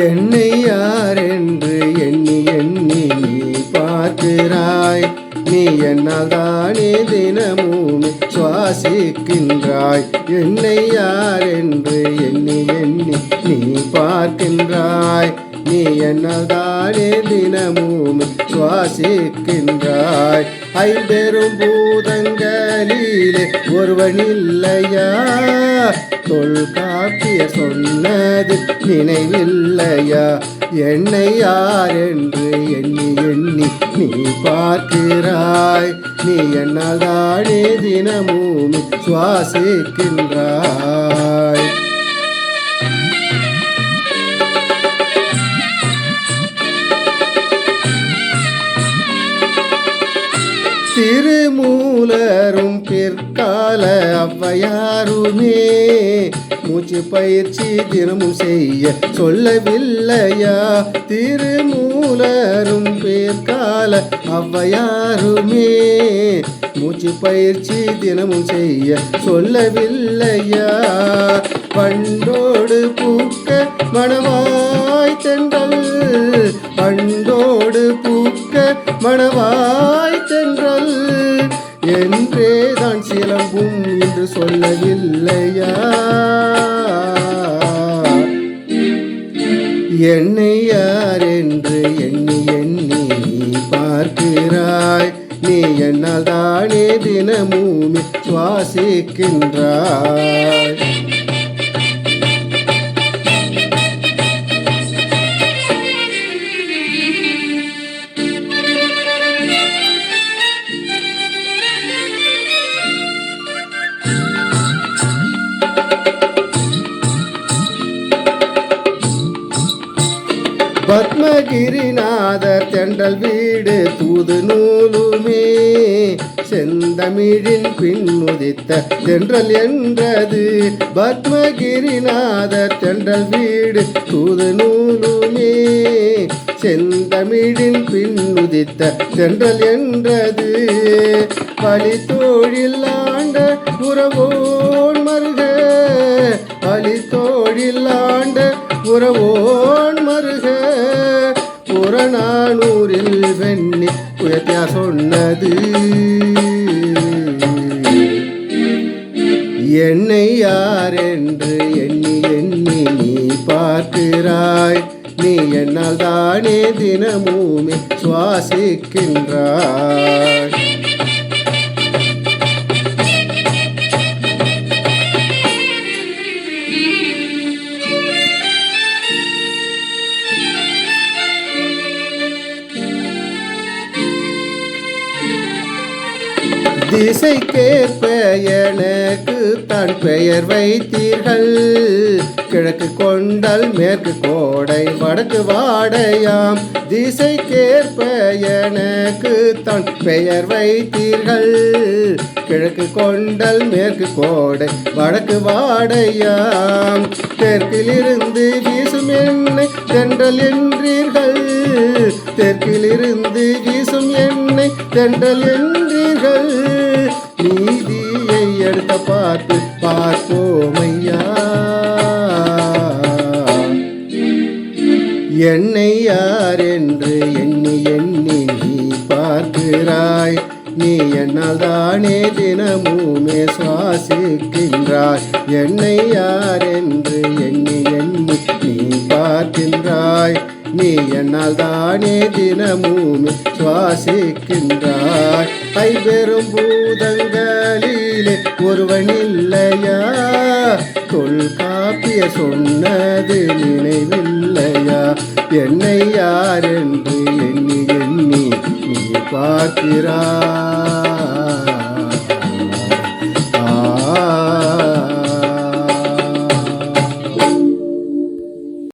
என்னை யார் என்று எண்ணி எண்ணி நீ பார்க்கிறாய். நீ என்னால் தானே தினமும் சுவாசிக்கின்றாய். என்னை யார் என்று எண்ணி எண்ணி நீ பார்க்கின்றாய். நீ என்னால் தானே தினமும் சுவாசிக்கின்றாய். ஐம்பெரும் பூதங்களிலே ஒருவன் இல்லையா? தொல்காப்பிய சொன்னது நினைவில்லையா? என்னை யார் என்று எண்ணி எண்ணி நீ பார்க்கிறாய். நீ என்னால் தானே தினமும் சுவாசிக்கின்றாய். திருமூலரும் பிற்கால ஔவையாருமே மூச்சு பயிற்சி தினமும் செய்ய சொல்லவில்லையா? திருமூலரும் பிற்கால ஔவையாருமே மூச்சு பயிற்சி தினமும் செய்ய சொல்லவில்லையா? பண்டோடு பூக்க மணவாய் தென்றல், பண்டோடு பூக்க மணவாய் தென்றல் என்றே தான் சிலம்பும் என்று சொல்லவில்லையா? என்னை யார் என்று எண்ணி எண்ணி நீ பார்க்கிறாய். நீ என்னால் தானே தினமும் சுவாசிக்கின்றாய். பத்மகிரிநாதர் தென்றல் வீடு தூது நூலுமே செந்தமிழின் பின்னுதித்த தென்றல் என்றது. பத்மகிரிநாதர் தென்றல் வீடு தூது நூலுமே செந்தமிழின் பின்னுதித்த தென்றல் என்றது. பழித்தோழில் ஆண்ட உறவோன் மருக, பழித்தோழில் ஆண்ட உறவோன் மருக புறநானூரில் வெண்ணி புயத்தியா சொன்னது. என்னை யார் என்று எண்ணி எண்ணி நீ பார்க்கிறாய். நீ என்னால் தானே தினமும் சுவாசிக்கின்றாய். திசைக்கேற்ப எனக்கு தான் பெயர் வைத்தீர்கள். கிழக்கு கொண்டல் மேற்கு கோடை வடக்கு வாடையாம். திசைக்கேற்ப எனக்கு தான் பெயர் வைத்தீர்கள். கிழக்கு கொண்டல் மேற்கு கோடை வடக்கு வாடையாம். தெற்கிலிருந்து வீசும் எண்ணெய் தென்றல் என்றீர்கள். தெற்கிலிருந்து வீசும் எண்ணெய் தென்றல் என்றீர்கள். நீதியை எடுத்த பார்த்து பார்ப்போமையா? என்னை யார் என்று எண்ணி எண்ணி நீ பார்க்கிறாய். நீ என்னால் தானே தினமுமே சுவாசிக்கின்றாய். என்னை யார் என்று எண்ணி எண்ணி நீ பார்க்கின்றாய். நீ என்னால் தானே தினமும் சுவாசிக்கின்றாய். ஐம்பெரும் பூதங்களிலே ஒருவன் இல்லையா? தொல்காப்பிய சொன்னது நினைவில்லையா? என்னை யார் என்று எண்ணி எண்ணி நீ பார்க்கிறாய்.